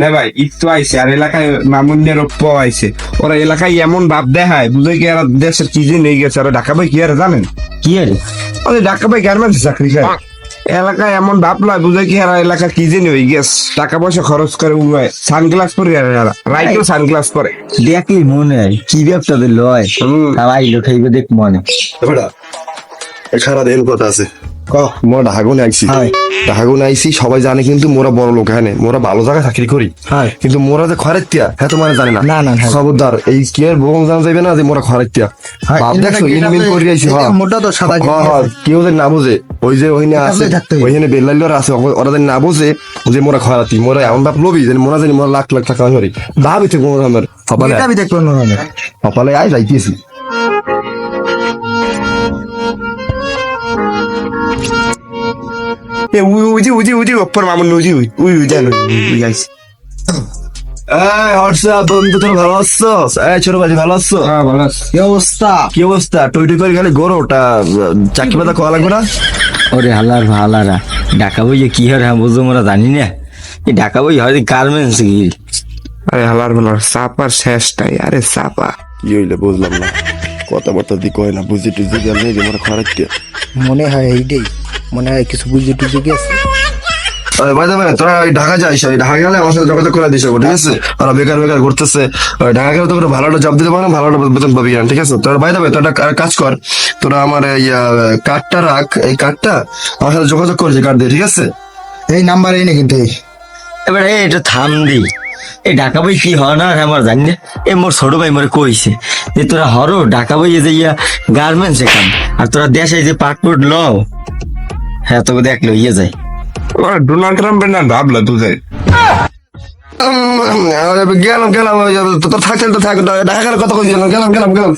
না ভাই একটু আইছে আর এলাকায় মামুনের রূপ আইছে, ওরা এলাকায় এমন ভাব দেখায় বুঝে কি আর দেশের কি যে নিয়ে গেছে। আর ঢাকা ভাই কি আর জানেন কি আরে ওই ঢাকা ভাই গার্মেন্টস চাকরি খায়, এলাকায় এমন ভাব লয় বুঝে কি আর এলাকা কি যে নিয়ে গেছে, টাকা পয়সা খরচ করে উড়ায়, সানগ্লাস পরে আর রাইকেও সানগ্লাস পরে। দেখলি মনে হয় কি ব্যবসাদের লয়, আইলো খাইবে দেখ মনে। সারা দিন কথা আছে মোরা ঢাকাগুনে আইছি, ঢাকাগুনে আইছি সবাই জানে কিন্তু মোরা বড় লোক, হ্যাঁ মোরা ভালো জায়গায় চাকরি করি, কিন্তু মোরা যে খরাইতিয়া হ্যাঁ তো মানে জানে না। না খবরদার এই কি আর বং জানা যাবে না যে মোরা খরাইতিয়া ভাব দেখছো ইনমিন করে আইছি। মোটা তো সাদা কেউ যে না বুঝে ওই যে ওইখানে আছে ওইখানে বেল্লাইলরা আছে ওরা যেন না বুঝে যে মোরা খরাতি, মোরা এমন ভাব লবি যে মোরা জানি মোরা লাখ লাখ টাকা ধরি ভাবি থেকে মোরা আমার সকালে দেখলো না সকালে আই যাইতেছি। উজি ওপর মামুন উজি উই জানো উই আইছে। হোয়াটসঅ্যাপ বন্ধু তোর ভালো আছো? ছোট ভাই ভালো আছো? হ্যাঁ ভালো আছে। কি অবস্থা টই টই করে গেলে গরো ওটা চাকরি পাতা খাওয়া লাগবে না? ওরে হালারা ঢাকা বই কি হয় হ্যাঁ বুঝো মোরা জানি না, এই ঢাকা বই হয় গার্মেন্টস কি। আরে হালার ভালার চাপার শেষটাই, আরে চাপা কি হইলে বুঝলাম না, কথাবার্তা দি কয় না বুঝি টুঝি গেল নেই যে মোরা খরাইতে মনে হয় এইটাই, মনে হয় কিছু বুঝে টুঝে গেছে। ভাই তোরা ওই ঢাকা যাইস, ওই ঢাকা গেলে আমার সাথে যোগাযোগ করে দিস ঠিক আছে? ওরা বেকার বেকার ঘুরতেছে, ওই ঢাকা গেলে তো ভালো একটা জব দিতে পারে, ভালো একটা বেতন পাবি ঠিক আছে? তোরা ভাই দেবে তোরা একটা কাজ কর, তোরা আমার এই কার্ডটা রাখ, এই কার্ডটা আমার সাথে যোগাযোগ করেছে কার্ড দিয়ে ঠিক আছে? এই নাম্বার এই না কিন্তু এবার এটা থাম দি, এই ঢাকা বই কি হয় না আমার জানি না। এ মোর ছোট ভাই মোরে কইছে যে তোরা হরো ঢাকা বই যে ইয়া গার্মেন্টস এখান, আর তোরা দেশে যে পাসপোর্ট লও হ্যাঁ তোকে দেখলো ইয়ে যায়। ডোনাল্ড ট্রাম্পের না ভাবলা তুই গেলাম তোর থাকতেন তো থাক, ঢাকা গেলে কথা কই গেলাম।